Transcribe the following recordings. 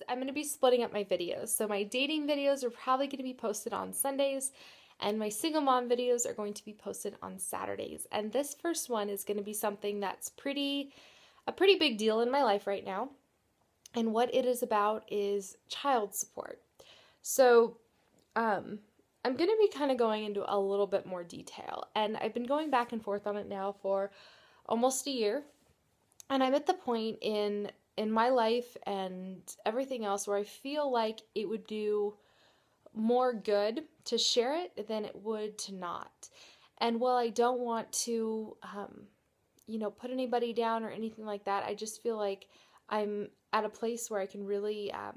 I'm gonna be splitting up my videos. So my dating videos are probably gonna be posted on Sundays, and my single mom videos are going to be posted on Saturdays. And this first one is gonna be something that's a pretty big deal in my life right now. And what it is about is child support. So I'm going to be kind of going into a little bit more detail. And I've been going back and forth on it now for almost a year. And I'm at the point in my life and everything else where I feel like it would do more good to share it than it would to not. And while I don't want to, put anybody down or anything like that, I just feel like I'm at a place where I can really, I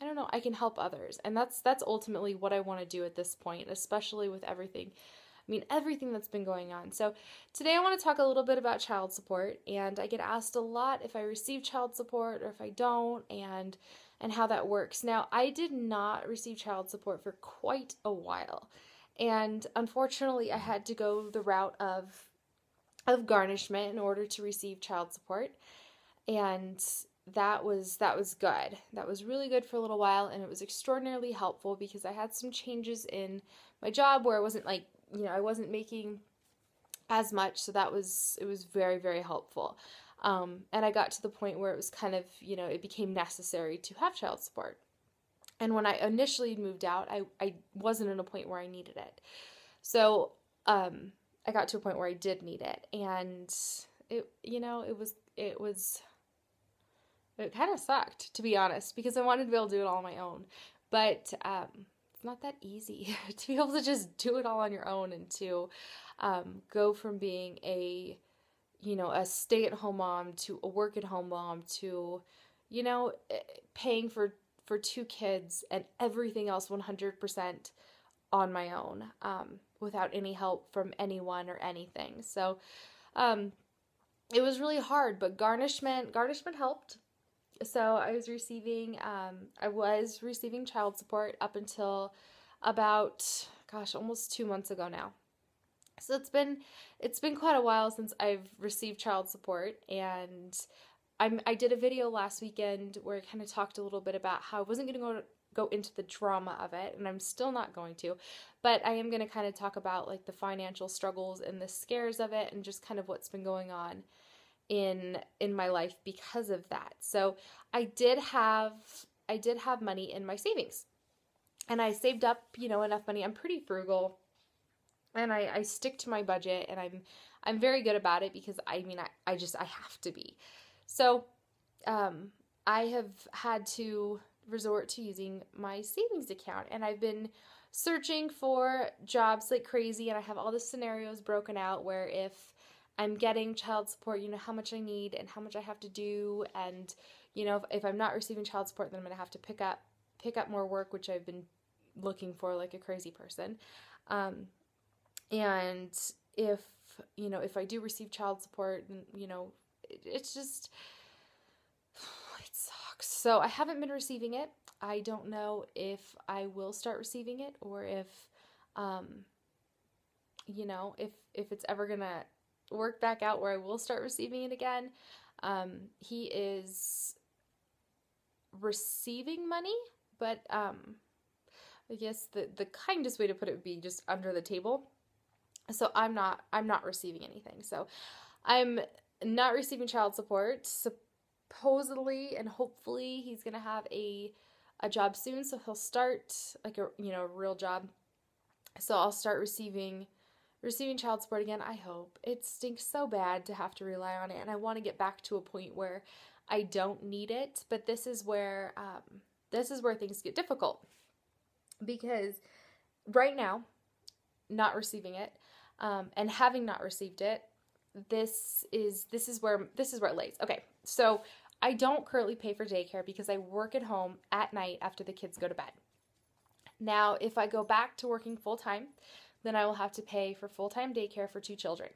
don't know, I can help others. And that's ultimately what I want to do at this point, especially with everything. I mean, everything that's been going on. So today I want to talk a little bit about child support, and I get asked a lot if I receive child support or if I don't, and how that works. Now, I did not receive child support for quite a while. And unfortunately, I had to go the route of garnishment in order to receive child support. And that was good. That was really good for a little while, and it was extraordinarily helpful because I had some changes in my job where I wasn't I wasn't making as much, so it was very, very helpful. And I got to the point where it was kind of, it became necessary to have child support. And when I initially moved out, I wasn't in a point where I needed it. So, I got to a point where I did need it, and it kind of sucked, to be honest, because I wanted to be able to do it all on my own. But it's not that easy to be able to just do it all on your own, and to go from being a stay-at-home mom to a work-at-home mom to, paying for two kids and everything else 100% on my own, without any help from anyone or anything. So it was really hard, but garnishment helped. So I was receiving child support up until about, almost 2 months ago now. So it's been quite a while since I've received child support, and I did a video last weekend where I kind of talked a little bit about how I wasn't going to go into the drama of it, and I'm still not going to, but I am going to kind of talk about like the financial struggles and the scares of it, and just kind of what's been going on in my life because of that. So I did have money in my savings, and I saved up, enough money. I'm pretty frugal, and I stick to my budget, and I'm very good about it because I have to be. So I have had to resort to using my savings account, and I've been searching for jobs like crazy, and I have all the scenarios broken out where if I'm getting child support, how much I need and how much I have to do, and if I'm not receiving child support, then I'm going to have to pick up more work, which I've been looking for like a crazy person. And if I do receive child support, then, it's just, it sucks. So I haven't been receiving it. I don't know if I will start receiving it, or if it's ever gonna work back out where I will start receiving it again. He is receiving money, but I guess the kindest way to put it would be just under the table. So I'm not receiving anything. So I'm not receiving child support. Supposedly and hopefully he's gonna have a job soon, so he'll start like a real job. So I'll start receiving child support again. I hope. It stinks so bad to have to rely on it, and I want to get back to a point where I don't need it. But this is where things get difficult, because right now, not receiving it, and having not received it, this is where it lays. Okay, so I don't currently pay for daycare because I work at home at night after the kids go to bed. Now, if I go back to working full-time, then I will have to pay for full-time daycare for 2 children.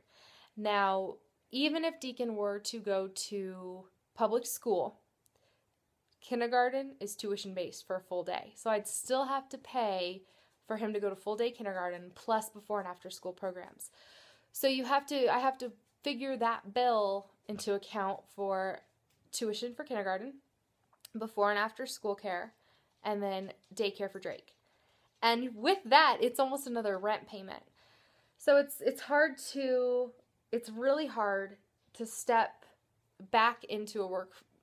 Now, even if Deacon were to go to public school, kindergarten is tuition-based for a full day. So I'd still have to pay for him to go to full-day kindergarten plus before and after school programs. So I have to figure that bill into account for tuition for kindergarten, before and after school care, and then daycare for Drake. And with that, it's almost another rent payment. So it's really hard to step back into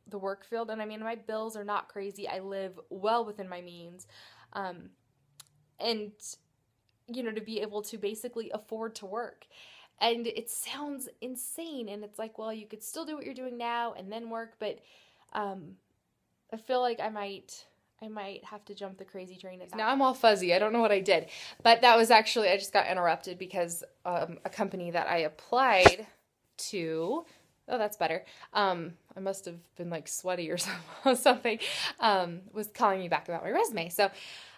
the work field. And I mean, my bills are not crazy. I live well within my means. And, to be able to basically afford to work. And it sounds insane. And it's like, well, you could still do what you're doing now and then work. But I feel like I might have to jump the crazy train. Now I'm all fuzzy. I don't know what I did. But that was actually, I just got interrupted because a company that I applied to, oh, that's better. I must have been like sweaty or something, was calling me back about my resume. So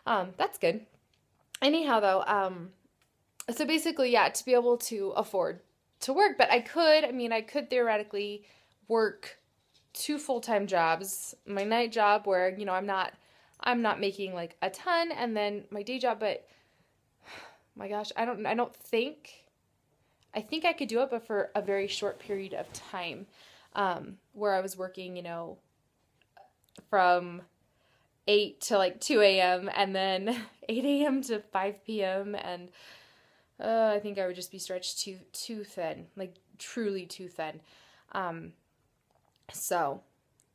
that's good. Anyhow, though, so basically, yeah, to be able to afford to work, but I could theoretically work 2 full-time jobs, my night job where, I'm not making like a ton, and then my day job, but my gosh, I think I could do it, but for a very short period of time, where I was working, from 8 to like 2 a.m. and then 8 a.m. to 5 p.m. And I think I would just be stretched too thin, like truly too thin. So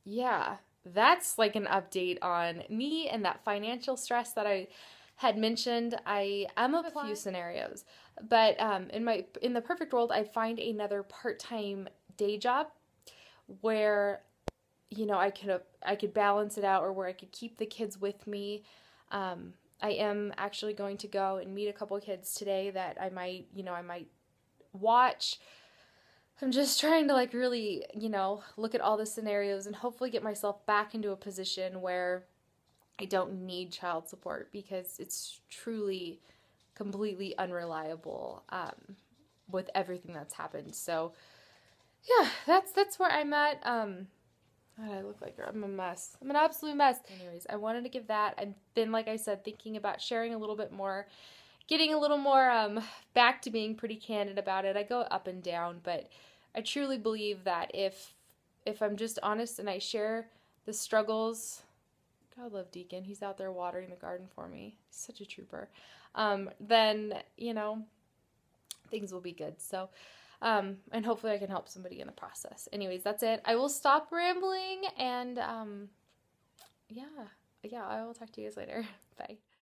yeah, that's like an update on me and that financial stress that I had mentioned. I am a few scenarios, but in the perfect world, I'd find another part-time day job where I could balance it out, or where I could keep the kids with me. I am actually going to go and meet a couple of kids today that I might watch. I'm just trying to like really, look at all the scenarios and hopefully get myself back into a position where I don't need child support, because it's truly completely unreliable with everything that's happened. So yeah, that's where I'm at. God, I look like I'm a mess. I'm an absolute mess. Anyways, I wanted to give that. I've been, like I said, thinking about sharing a little bit more, getting a little more back to being pretty candid about it. I go up and down, but I truly believe that if I'm just honest and I share the struggles, God love Deacon. He's out there watering the garden for me. He's such a trooper. Then, things will be good. So, and hopefully I can help somebody in the process. Anyways, that's it. I will stop rambling, and yeah, I will talk to you guys later. Bye.